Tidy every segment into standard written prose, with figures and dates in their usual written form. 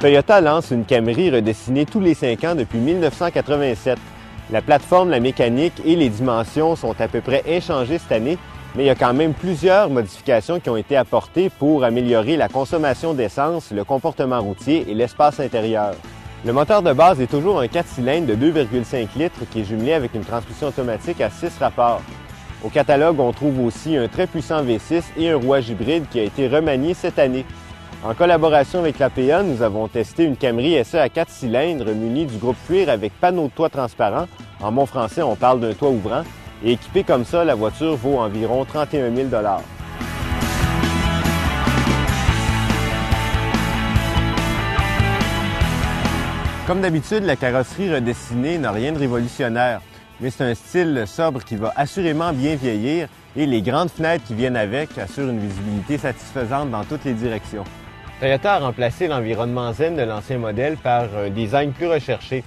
Toyota lance une Camry redessinée tous les 5 ans depuis 1987. La plateforme, la mécanique et les dimensions sont à peu près inchangées cette année, mais il y a quand même plusieurs modifications qui ont été apportées pour améliorer la consommation d'essence, le comportement routier et l'espace intérieur. Le moteur de base est toujours un 4 cylindres de 2,5 litres qui est jumelé avec une transmission automatique à 6 rapports. Au catalogue, on trouve aussi un très puissant V6 et un rouage hybride qui a été remanié cette année. En collaboration avec l'APA, nous avons testé une Camry SE à 4 cylindres munie du groupe cuir avec panneau de toit transparent. En bon français, on parle d'un toit ouvrant. Et équipée comme ça, la voiture vaut environ 31 000 $. Comme d'habitude, la carrosserie redessinée n'a rien de révolutionnaire, mais c'est un style sobre qui va assurément bien vieillir et les grandes fenêtres qui viennent avec assurent une visibilité satisfaisante dans toutes les directions. Toyota a remplacé l'environnement zen de l'ancien modèle par un design plus recherché.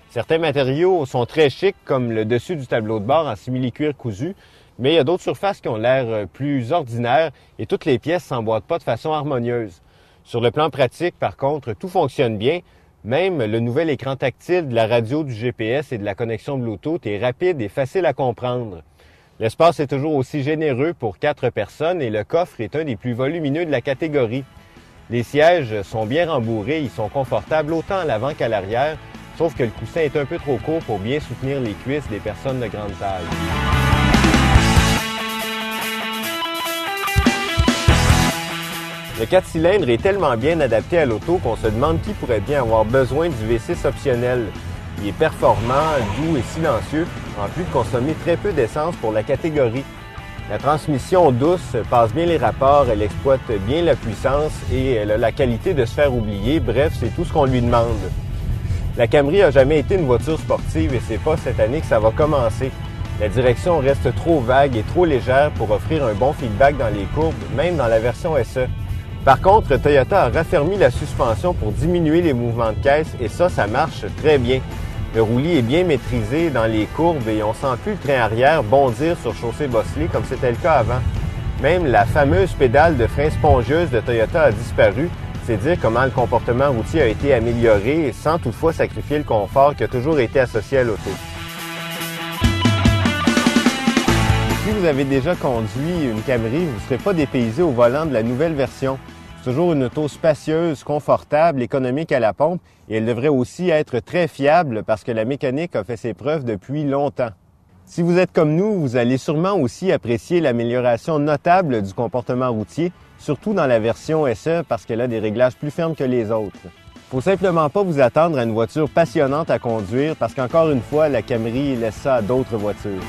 Certains matériaux sont très chics, comme le dessus du tableau de bord en simili-cuir cousu, mais il y a d'autres surfaces qui ont l'air plus ordinaires et toutes les pièces s'emboîtent pas de façon harmonieuse. Sur le plan pratique, par contre, tout fonctionne bien. Même le nouvel écran tactile de la radio du GPS et de la connexion Bluetooth est rapide et facile à comprendre. L'espace est toujours aussi généreux pour 4 personnes et le coffre est un des plus volumineux de la catégorie. Les sièges sont bien rembourrés, ils sont confortables autant à l'avant qu'à l'arrière, sauf que le coussin est un peu trop court pour bien soutenir les cuisses des personnes de grande taille. Le 4 cylindres est tellement bien adapté à l'auto qu'on se demande qui pourrait bien avoir besoin du V6 optionnel. Il est performant, doux et silencieux, en plus de consommer très peu d'essence pour la catégorie. La transmission douce passe bien les rapports, elle exploite bien la puissance et elle a la qualité de se faire oublier, bref, c'est tout ce qu'on lui demande. La Camry n'a jamais été une voiture sportive et c'est pas cette année que ça va commencer. La direction reste trop vague et trop légère pour offrir un bon feedback dans les courbes, même dans la version SE. Par contre, Toyota a raffermi la suspension pour diminuer les mouvements de caisse et ça marche très bien. Le roulis est bien maîtrisé dans les courbes et on sent plus le train arrière bondir sur chaussée bosselée comme c'était le cas avant. Même la fameuse pédale de frein spongieuse de Toyota a disparu, c'est dire comment le comportement routier a été amélioré sans toutefois sacrifier le confort qui a toujours été associé à l'auto. Si vous avez déjà conduit une Camry, vous ne serez pas dépaysé au volant de la nouvelle version. C'est toujours une auto spacieuse, confortable, économique à la pompe et elle devrait aussi être très fiable parce que la mécanique a fait ses preuves depuis longtemps. Si vous êtes comme nous, vous allez sûrement aussi apprécier l'amélioration notable du comportement routier, surtout dans la version SE parce qu'elle a des réglages plus fermes que les autres. Faut simplement pas vous attendre à une voiture passionnante à conduire parce qu'encore une fois, la Camry laisse ça à d'autres voitures.